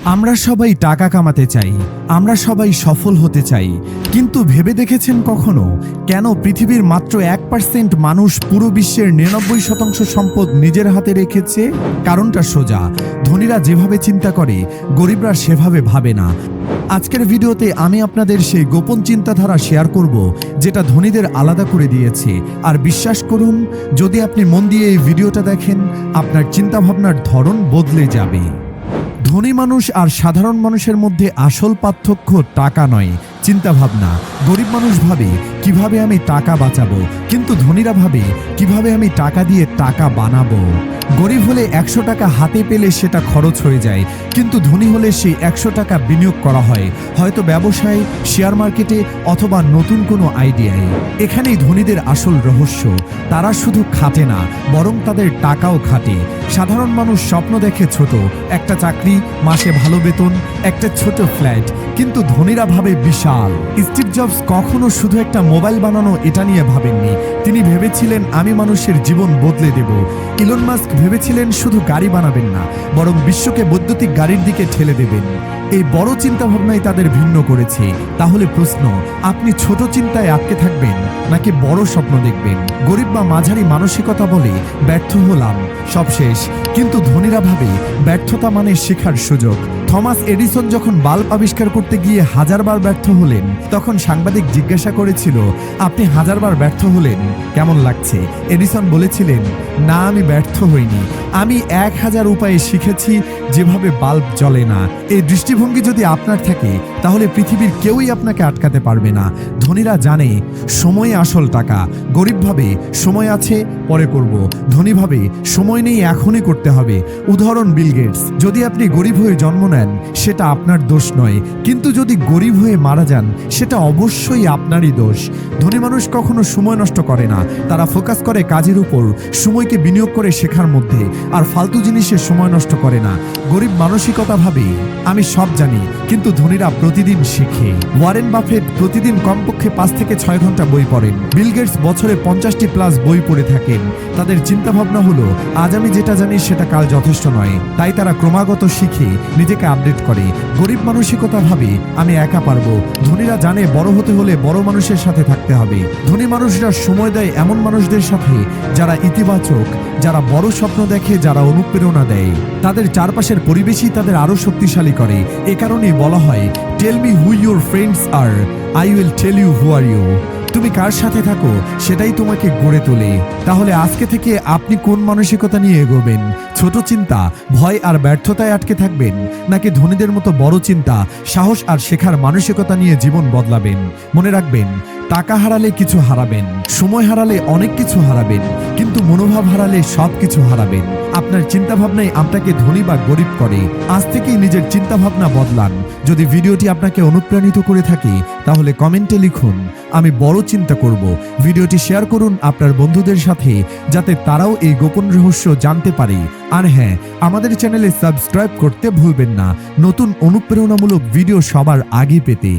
আমরা সবাই টাকা কামাতে চাই, আমরা সবাই সফল হতে চাই, কিন্তু ভেবে দেখেছেন কখনো কেন পৃথিবীর মাত্র 1% মানুষ পুরো বিশ্বের 99% সম্পদ নিজের হাতে রেখেছে? কারণটা সোজা, ধনীরা যেভাবে চিন্তা করে গরিবরা সেভাবে ভাবে না। আজকের ভিডিওতে আমি আপনাদের সেই গোপন চিন্তাধারা শেয়ার করব যেটা ধনীদের আলাদা করে দিয়েছে। আর বিশ্বাস করুন, যদি আপনি মন দিয়ে এই ভিডিওটা দেখেন, আপনার চিন্তাভাবনার ধরন বদলে যাবে। ধনী মানুষ আর সাধারণ মানুষের মধ্যে আসল পার্থক্য টাকা নয়, চিন্তাভাবনা। গরিব মানুষ ভাবে কিভাবে আমি টাকা বাঁচাবো, কিন্তু ধনীরা ভাবে কিভাবে আমি টাকা দিয়ে টাকা বানাবো। গরিব হলে 100 টাকা হাতে পেলে সেটা খরচ হয়ে যায়, কিন্তু ধনী হলে সেই 100 টাকা বিনিয়োগ করা হয়, হয়তো ব্যবসায়, শেয়ার মার্কেটে অথবা নতুন কোনো আইডিয়ায়। এখানেই ধনীদের আসল রহস্য। তারা শুধু খাটে না, বরং তাদের টাকাও খাটে। সাধারণ মানুষ স্বপ্ন দেখে ছোট, একটা চাকরি, মাসে ভালো বেতন, একটা ছোট ফ্ল্যাট, কিন্তু ধনীরা ভাবে বিশাল। স্টিভ জবস কখনো শুধু একটা মোবাইল বানানো এটা নিয়ে ভাবেননি। তিনি ভেবেছিলেন আমি মানুষের জীবন বদলে দেব। ইলন মাস্ক ভেবেছিলেন শুধু গাড়ি বানাবেন না, বরং বিশ্বকে বৈদ্যুতিক গাড়ির দিকে ঠেলে দেবেন। এই বড় চিন্তা ভাবনাই তাদের ভিন্ন করেছে। তাহলে প্রশ্ন, আপনি ছোট চিন্তায় আটকে থাকবেন নাকি বড় স্বপ্ন দেখবেন? গরিব বা মাঝারি মানসিকতা বলে ব্যর্থ হলাম, সব শেষ, কিন্তু ধনীরা ভাবে ব্যর্থতা মানে শেখার সুযোগ। থমাস এডিসন যখন বাল্ব আবিষ্কার করতে গিয়ে 1000 বার ব্যর্থ হলেন, তখন সাংবাদিক জিজ্ঞাসা করেছিল, আপনি 1000 বার ব্যর্থ হলেন, কেমন লাগছে? এডিসন বলেছিলেন, না, আমি ব্যর্থ হইনি, আমি 1000 উপায়ে শিখেছি যেভাবে বাল্ব জ্বলে না। এই দৃষ্টিভঙ্গি যদি আপনার থাকে, তাহলে পৃথিবীর কেউই আপনাকে আটকাতে পারবে না। ধনীরা জানে সময় আসল টাকা, গরিব ভাবে সময় আছে পরে করব, ধনী ভাবে সময় নেই এখনই করতে হবে। উদাহরণ বিল গেটস। যদি আপনি গরিব হয়ে জন্ম নেন, সেটা আপনার দোষ নয়, কিন্তু যদি গরিব হয়ে মারা যান, সেটা অবশ্যই আপনারই দোষ। ধনী মানুষ কখনো সময় নষ্ট করে না, তারা ফোকাস করে কাজের উপর, সময়কে বিনিয়োগ করে শেখার মধ্যে, আর ফালতু জিনিসে সময় নষ্ট করে না। গরিব মানসিকতা ভাবে আমি সব জানি, কিন্তু ধনীরা প্রতিদিন শিখে। ওয়ারেন বাফেট প্রতিদিন কমপক্ষে 5 থেকে 6 ঘন্টা বই পড়েন। বিল গেটস বছরে 50টি প্লাস বই পড়ে থাকেন। তাদের চিন্তা ভাবনা হলো, আজ আমি যেটা জানি সেটা কাল যথেষ্ট নয়, তাই তারা ক্রমাগত শিখে নিজেকে আপডেট করে। গরিব মানসিকতা ভাবে আমি একা পারবো, ধনীরা জানে বড় হতে হলে বড় মানুষের সাথে থাকতে হবে। ধনী মানুষরা সময় দেয় এমন মানুষদের সাথে যারা ইতিবাচক, যারা বড় স্বপ্ন দেখে, যারা অনুপ্রেরণা দেয়। তাদের চারপাশের পরিবেশই তাদের আরো শক্তিশালী করে। এ কারণেই বলা হয়, tell me who your friends are, I will tell you who are you. তুমি কার সাথে থাকো সেটাই তোমাকে গড়ে তোলে। তাহলে আজকে থেকে আপনি কোন মানসিকতা নিয়ে এগোবেন? ছোট চিন্তা, ভয় আর ব্যর্থতায় আটকে থাকবেন, নাকি ধনীদের মতো বড় চিন্তা, সাহস আর শেখার মানসিকতা নিয়ে জীবন বদলাবেন? মনে রাখবেন, টাকা হারালে কিছু হারাবেন, সময় হারালে অনেক কিছু হারাবেন, কিন্তু মনোভাব হারালে সব কিছু হারাবেন। আপনার চিন্তাভাবনাই আপনাকে ধনী বা গরিব করে। আজ থেকেই নিজের চিন্তাভাবনা বদলান। যদি ভিডিওটি আপনাকে অনুপ্রাণিত করে থাকে, তাহলে কমেন্টে লিখুন, আমি বড় চিন্তা করব। ভিডিওটি শেয়ার করুন আপনার বন্ধুদের সাথে, যাতে তারাও এই গোপন রহস্য জানতে পারে। আর হ্যাঁ, আমাদের চ্যানেলে সাবস্ক্রাইব করতে ভুলবেন না, নতুন অনুপ্রেরণামূলক ভিডিও সবার আগে পেতে।